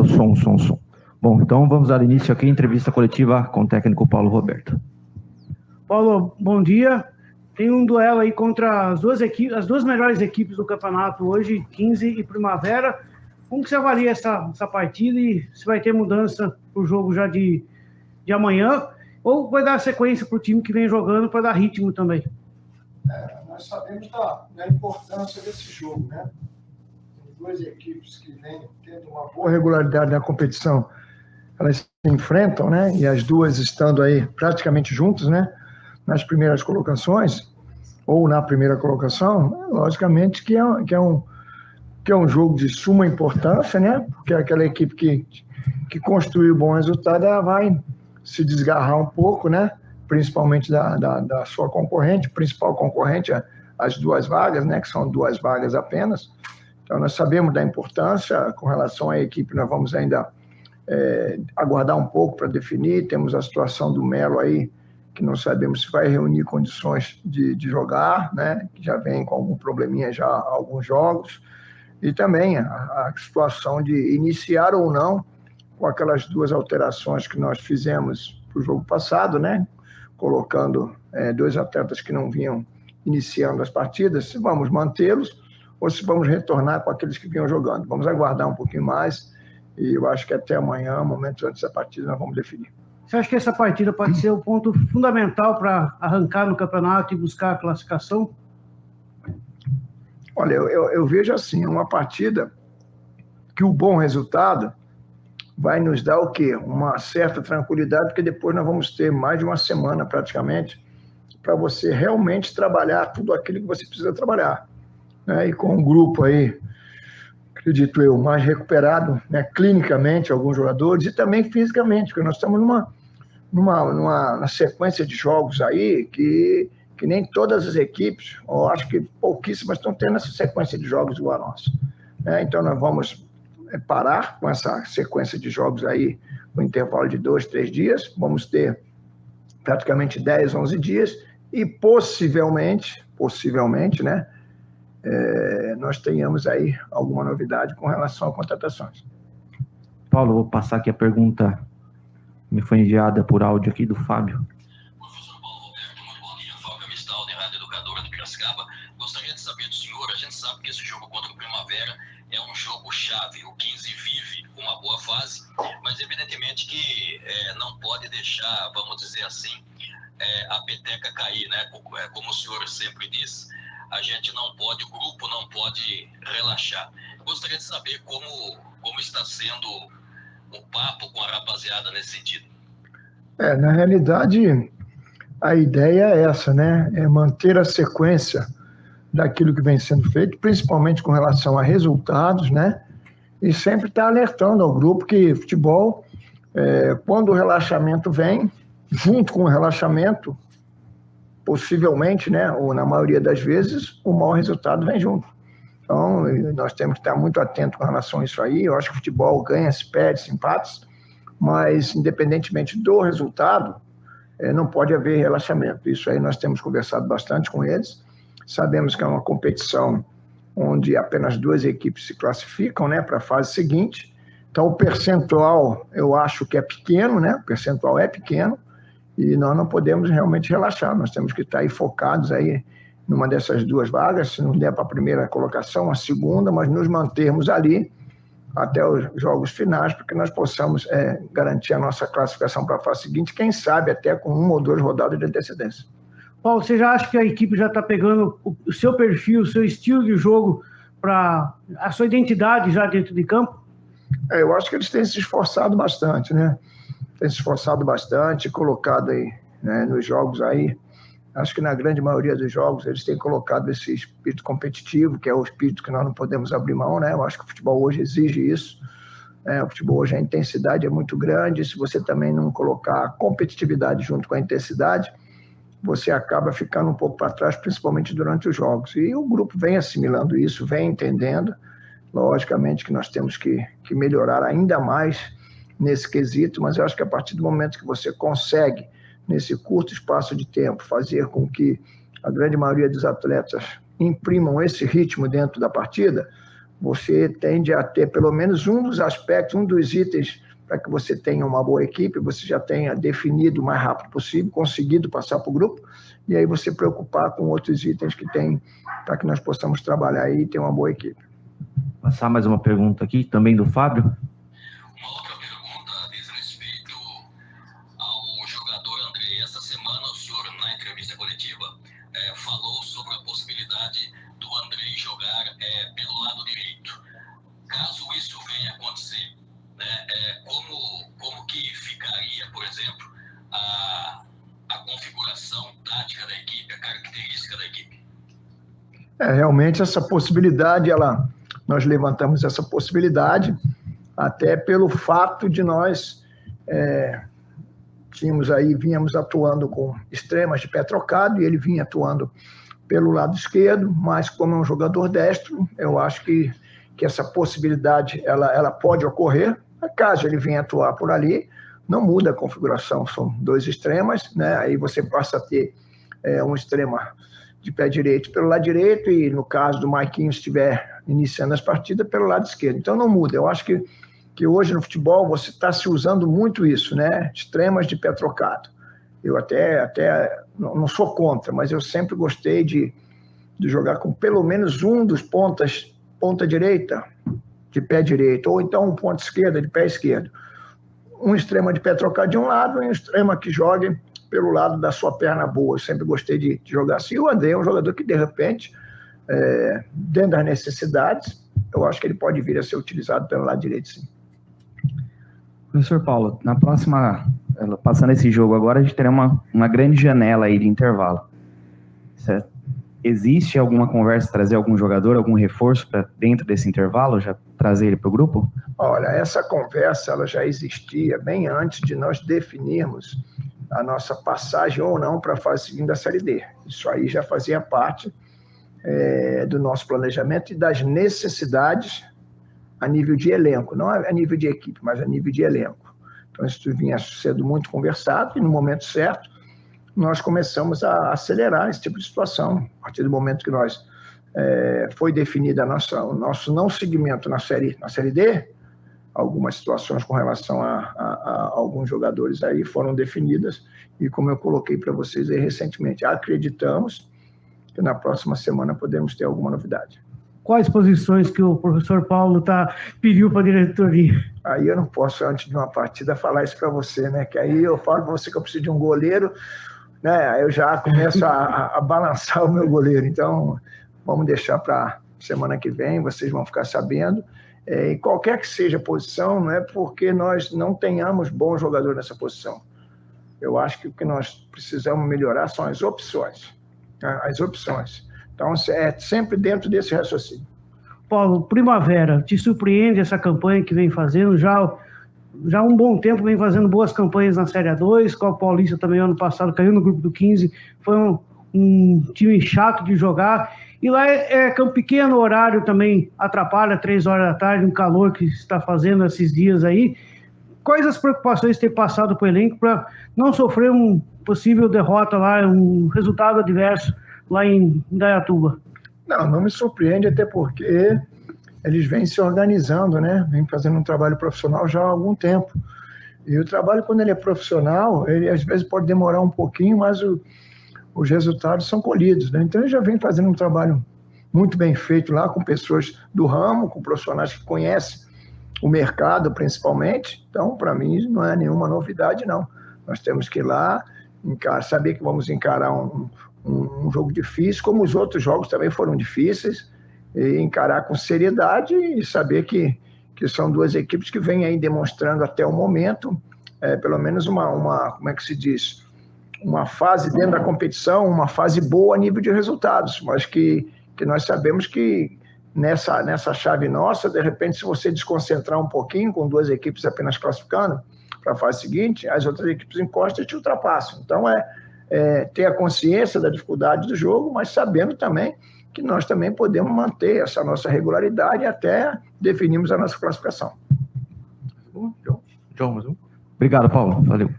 som. Bom, então vamos dar início aqui à entrevista coletiva com o técnico Paulo Roberto. Paulo, bom dia. Tem um duelo aí contra as duas melhores equipes do campeonato hoje, 15 e Primavera. Como que você avalia essa partida e se vai ter mudança para o jogo já de amanhã? Ou vai dar sequência para o time que vem jogando para dar ritmo também? Nós sabemos da importância desse jogo, né? Tem duas equipes que vêm tendo uma boa regularidade na competição. Elas se enfrentam, né? E as duas estando aí praticamente juntas, né? Nas primeiras colocações, ou na primeira colocação, logicamente que é um jogo de suma importância, né? Porque aquela equipe que construiu bom resultado, ela vai se desgarrar um pouco, né? Principalmente da sua concorrente, principal concorrente, as duas vagas, né? Que são duas vagas apenas. Então, nós sabemos da importância com relação à equipe, nós vamos ainda aguardar um pouco para definir. Temos a situação do Melo aí, que não sabemos se vai reunir condições de jogar, né? Que já vem com algum probleminha já alguns jogos. E também a situação de iniciar ou não com aquelas duas alterações que nós fizemos para o jogo passado, né? Colocando dois atletas que não vinham iniciando as partidas, se vamos mantê-los ou se vamos retornar com aqueles que vinham jogando. Vamos aguardar um pouquinho mais e eu acho que até amanhã, momentos antes da partida, nós vamos definir. Você acha que essa partida pode ser o ponto fundamental para arrancar no campeonato e buscar a classificação? Olha, eu vejo assim, uma partida que o bom resultado vai nos dar o quê? Uma certa tranquilidade, porque depois nós vamos ter mais de uma semana praticamente para você realmente trabalhar tudo aquilo que você precisa trabalhar, né? E com um grupo aí, acredito eu, mais recuperado, né? Clinicamente, alguns jogadores, e também fisicamente, porque nós estamos numa sequência de jogos aí que nem todas as equipes, ou acho que pouquíssimas, estão tendo essa sequência de jogos igual a nossa, né? Então nós vamos parar com essa sequência de jogos aí, no intervalo de 2, 3 dias, vamos ter praticamente 10, 11 dias, e possivelmente, né, nós tenhamos aí alguma novidade com relação a contratações. Paulo, vou passar aqui a pergunta que me foi enviada por áudio aqui do Fábio. Professor Paulo Roberto, muito bom dia. Fábio Amistal, de Rádio Educadora de Piracicaba. Gostaria de saber do senhor, a gente sabe que esse jogo contra o Primavera é um jogo chave. O 15 vive uma boa fase, mas evidentemente que não pode deixar, vamos dizer assim, a peteca cair, né? Como o senhor sempre diz, a gente não pode, o grupo não pode relaxar. Gostaria de saber como está sendo o papo com a rapaziada nesse sentido. Na realidade, a ideia é essa, né? É manter a sequência daquilo que vem sendo feito, principalmente com relação a resultados, né? E sempre estar alertando ao grupo que futebol, quando o relaxamento vem, junto com o relaxamento, possivelmente, né? Ou na maioria das vezes, o mau resultado vem junto. Então, nós temos que estar muito atentos com relação a isso aí. Eu acho que o futebol ganha, se perde, se empates, mas independentemente do resultado, não pode haver relaxamento. Isso aí nós temos conversado bastante com eles. Sabemos que é uma competição onde apenas duas equipes se classificam, né, para a fase seguinte. Então, o percentual, eu acho que é pequeno, né? O percentual é pequeno e nós não podemos realmente relaxar. Nós temos que estar aí focados aí numa dessas duas vagas, se não der para a primeira colocação, a segunda, mas nos mantermos ali até os jogos finais, para que nós possamos garantir a nossa classificação para a fase seguinte, quem sabe até com 1 ou 2 rodadas de antecedência. Paulo, você já acha que a equipe já está pegando o seu perfil, o seu estilo de jogo, para a sua identidade já dentro de campo? Eu acho que eles têm se esforçado bastante, né? Têm se esforçado bastante, colocado aí, né, nos jogos aí. Acho que na grande maioria dos jogos eles têm colocado esse espírito competitivo, que é o espírito que nós não podemos abrir mão, né? Eu acho que o futebol hoje exige isso. O futebol hoje, a intensidade é muito grande. Se você também não colocar a competitividade junto com a intensidade, você acaba ficando um pouco para trás, principalmente durante os jogos. E o grupo vem assimilando isso, vem entendendo. Logicamente que nós temos que melhorar ainda mais nesse quesito, mas eu acho que a partir do momento que você consegue, nesse curto espaço de tempo, fazer com que a grande maioria dos atletas imprimam esse ritmo dentro da partida, você tende a ter pelo menos um dos aspectos, um dos itens para que você tenha uma boa equipe, você já tenha definido o mais rápido possível, conseguido passar para o grupo, e aí você preocupar com outros itens que tem para que nós possamos trabalhar aí e ter uma boa equipe. Passar mais uma pergunta aqui, também do Fábio. Uma outra pergunta diz respeito ao jogador André. Essa semana o senhor, na entrevista coletiva, falou sobre a possibilidade do André jogar pelo lado direito. Caso isso venha a acontecer, né, como que ficaria, por exemplo, a configuração tática da equipe, a característica da equipe? Realmente essa possibilidade, nós levantamos essa possibilidade até pelo fato de nós vínhamos atuando com extremas de pé trocado e ele vinha atuando pelo lado esquerdo, mas como é um jogador destro, eu acho que essa possibilidade ela pode ocorrer. Caso ele venha atuar por ali, não muda a configuração, são dois extremas, né? Aí você passa a ter um extrema de pé direito pelo lado direito e, no caso do Marquinhos, estiver iniciando as partidas, pelo lado esquerdo. Então não muda. Eu acho que hoje no futebol você está se usando muito isso, né? Extremas de pé trocado. Eu até não sou contra, mas eu sempre gostei de jogar com pelo menos um dos ponta direita de pé direito, ou então um ponta esquerda de pé esquerdo. Um extrema de pé trocado de um lado e um extrema que jogue pelo lado da sua perna boa. Eu sempre gostei de jogar assim. O André é um jogador que, de repente, dentro das necessidades, eu acho que ele pode vir a ser utilizado pelo lado direito, sim. Professor Paulo, na próxima, passando esse jogo agora, a gente terá uma grande janela aí de intervalo. Certo? Existe alguma conversa, trazer algum jogador, algum reforço para dentro desse intervalo, já trazer ele para o grupo? Olha, essa conversa ela já existia bem antes de nós definirmos a nossa passagem ou não para a fase seguinte da Série D. Isso aí já fazia parte do nosso planejamento e das necessidades a nível de elenco, não a nível de equipe, mas a nível de elenco. Então isso vinha sendo muito conversado e no momento certo nós começamos a acelerar esse tipo de situação. A partir do momento que foi definida o nosso não seguimento na série D, algumas situações com relação a alguns jogadores aí foram definidas e, como eu coloquei para vocês aí recentemente, acreditamos que na próxima semana podemos ter alguma novidade. Quais posições que o professor Paulo pediu para a diretoria? Aí eu não posso, antes de uma partida, falar isso para você, né? Que aí eu falo para você que eu preciso de um goleiro, né? Eu já começo a balançar o meu goleiro. Então, vamos deixar para semana que vem, vocês vão ficar sabendo. Em qualquer que seja a posição, não é porque nós não tenhamos bom jogador nessa posição. Eu acho que o que nós precisamos melhorar são as opções. Né? As opções. Então, é sempre dentro desse raciocínio. Paulo, Primavera, te surpreende essa campanha que vem fazendo? Já há um bom tempo vem fazendo boas campanhas na Série A2, com o Paulista também ano passado caiu no grupo do 15, foi um time chato de jogar, e lá é campo pequeno, o horário também atrapalha, 3 horas da tarde, um calor que está fazendo esses dias aí. Quais as preocupações ter passado para o elenco para não sofrer um possível derrota lá, um resultado adverso lá em Indaiatuba? Não me surpreende, até porque eles vêm se organizando, né? Vêm fazendo um trabalho profissional já há algum tempo. E o trabalho, quando ele é profissional, ele às vezes pode demorar um pouquinho, mas os resultados são colhidos, né? Então, ele já vem fazendo um trabalho muito bem feito lá, com pessoas do ramo, com profissionais que conhecem o mercado, principalmente. Então, para mim, não é nenhuma novidade, não. Nós temos que ir lá, saber que vamos encarar um jogo difícil, como os outros jogos também foram difíceis, e encarar com seriedade e saber que são duas equipes que vêm aí demonstrando até o momento, pelo menos como é que se diz, uma fase dentro da competição, uma fase boa a nível de resultados, mas que nós sabemos que nessa chave nossa, de repente, se você desconcentrar um pouquinho, com duas equipes apenas classificando para a fase seguinte, as outras equipes encostam e te ultrapassam. Então, ter a consciência da dificuldade do jogo, mas sabendo também que nós também podemos manter essa nossa regularidade até definirmos a nossa classificação. Obrigado, Paulo. Valeu.